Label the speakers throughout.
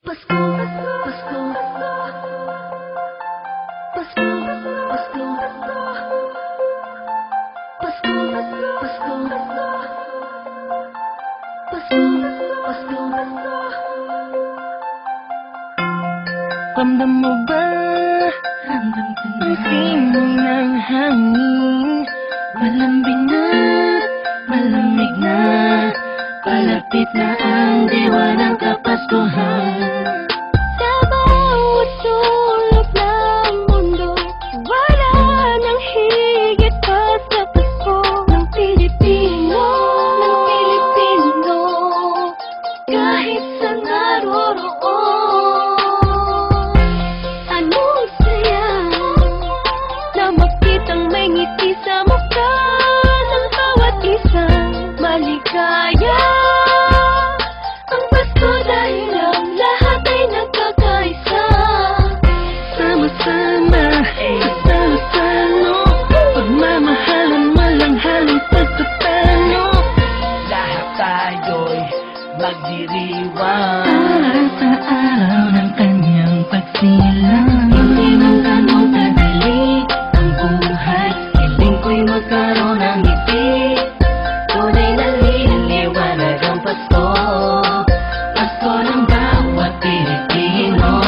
Speaker 1: Pasko, Pasko, Pasko, Pasko, Pasko, Pasko, Pasko, Pasko.
Speaker 2: Ramdam mo ba?
Speaker 1: Ramdam ko na.
Speaker 2: Ang simoy ng hangin, malambing na, malamig na, palapit na ang diwa ng Kapaskuhan.
Speaker 1: Sa bawat sulok ng mundo, wala nang higit pa sa Pasko ng Pilipino, kahit sa naroroon. Anong saya na makitang may ngiti sa mukha ng bawat isang maligaya. Ang Pasko dahil ang lahat ay nagkakaisa.
Speaker 2: Sama-sama, kasalo-salo, pagmamahalan, walang halong pagtatalo. Lahat tayo'y magdiriwang para sa araw ng kanyang pagsilang.
Speaker 1: Hindi man ganun kadali ang buhay, hiling ko'y magkaroon ng ngiti. Tunay na liwanag ang Pasko, Pasko ng bawat Pilipino.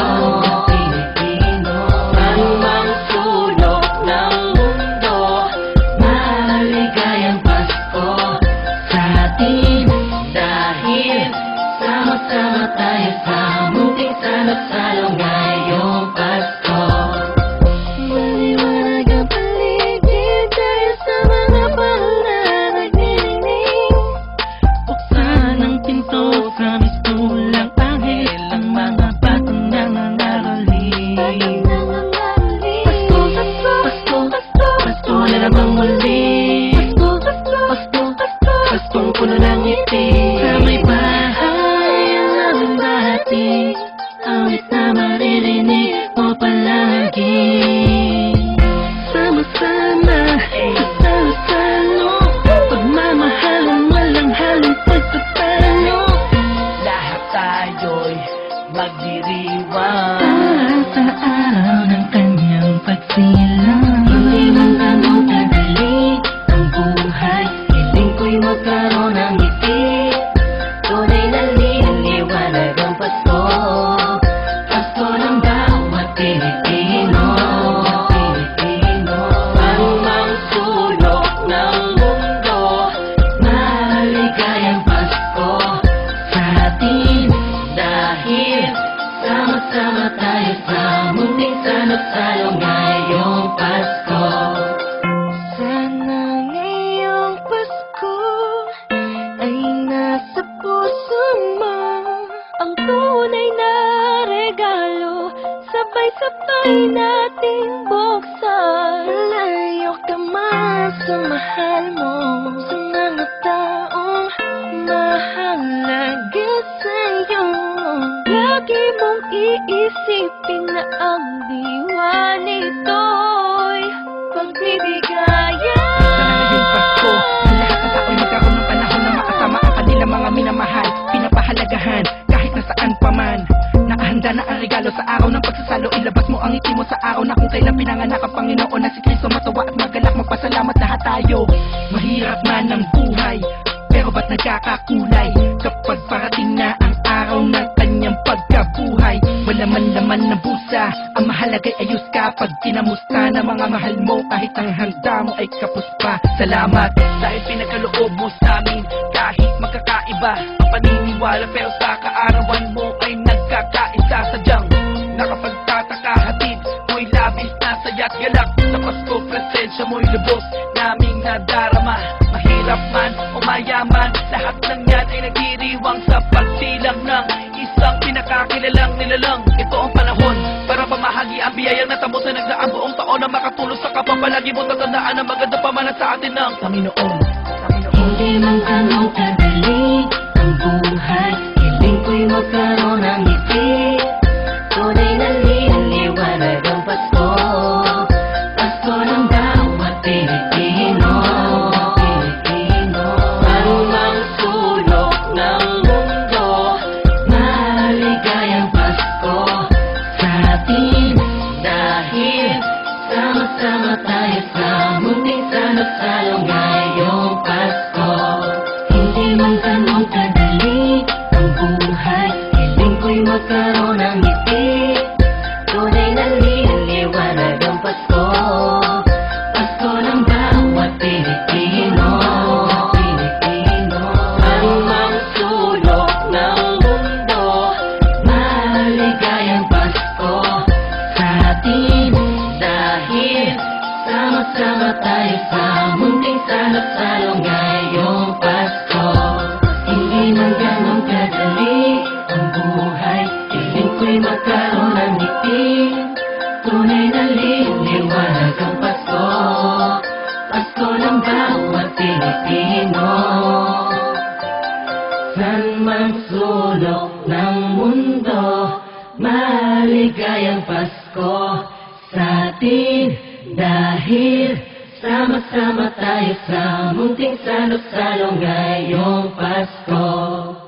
Speaker 1: Anumang sulok ng mundo, maligayang Pasko sa atin. Dahil sama-sama tayo sa munting salot-salo ngayong Pasko. Maliwanag ang paligid dahil sa mga palang nagniningning.
Speaker 2: Buksan ang pinto sa mistulang anghel, ang mga batang nangangaroling.
Speaker 1: Pasko, Pasko, Pasko, Pasko,
Speaker 2: Pasko na namang muli,
Speaker 1: Pasko, Pasko, Pasko, Pasko,
Speaker 2: Paskong puno ng ngiti. Sa may bahay namin dati, awit na maririnig mo palagi. Sama-sama, kasalo-salo, pagmamahalan, walang halong pagtatalo. Lahat tayo'y magdiriwang para sa araw ng kanyang pagsilang.
Speaker 1: Hindi man ganun kadali ang buhay, hiling ko'y magkaroon ng ngiti. Tunay na liwanag ang Pasko, Pasko ng bawat Pilipino. Anumang sulok ng mundo, maligayang Pasko sa atin. Dahil sama-sama tayo sa munting salot-salo ngayong Pasko.
Speaker 2: Sana ngayong Pasko ay nasa puso mo
Speaker 1: Ang tunay na regalo, sabay-sabay nating buksan.
Speaker 2: Malayo ka man sa mahal mo, sa mga taong mahalaga sa'yo.
Speaker 1: Lagi mong iisipin na ang diwa nito'y pagbibigaya.
Speaker 2: Ngayong Pasko, ang lahat ng tao'y magkaroon ng panahon na makasama ang kanilang mga minamahal, pinapahalagahan kahit nasaan pa man. Nakahanda na ang regalo sa araw ng pagsasalo, ilabas mo ang ngiti mo sa araw na kung kailan pinanganak ang Panginoon na si Kristo. Matawa at magalak, magpasalamat lahat tayo. Mahirap man ang buhay, pero ba't nagkakakulay kapag parating na ang araw ng kanyang pagkabuhay? Wala man laman ng busa, ang mahalaga'y ayos ka pag kinamusta na mga mahal mo, kahit ang handa mo ay kapos pa. Salamat dahil pinagkaloob mo sa amin, kahit magkakaiba ang paniniwala, pero sa kaarawan mo ay nagkakaisa. Sadyang nakapagtataka, hatid mo'y labis na saya't galak. Sa Pasko, presensya mo'y lubos naming nadarama. Mahirap man o mayaman, lahat ng yan ay nagdiriwang sa pagsilang ng isang pinakakilalang nilalang. Ito ang panahon para pamahagi ang biyayang natamo sa nagdaang buong taon na makatulong sa kapwa. Palagi mo tatandaan ang maganda pamanan sa atin ng Panginoon.
Speaker 1: Hindi man ganun kadali ang buhay, hiling ko'y magkaroon ng ngiti. Tunay na liwanag ang Pasko, Pasko ng bawat Pilipino. Anumang sulok ng mundo, maligayang Pasko. magkaroon ng ngiti. Tunay na liwanag ang Pasko. Pasko ng bawat Pilipino. Ang sulok ng mundo, maligayang Pasko sa atin. Dahil sama-sama tayo sa munting salo-salo ngayong Pasko. Hindi man ganun kadali ang buhay, piling ko'y magkaroon ng ngiti. Tunay na liwanag ang Pasko. Pasko ng bawat Pilipino. San man sulok ng mundo, maligayang Pasko sa atin. Dahil sama-sama tayo sa munting salo-salo ngayong Pasko.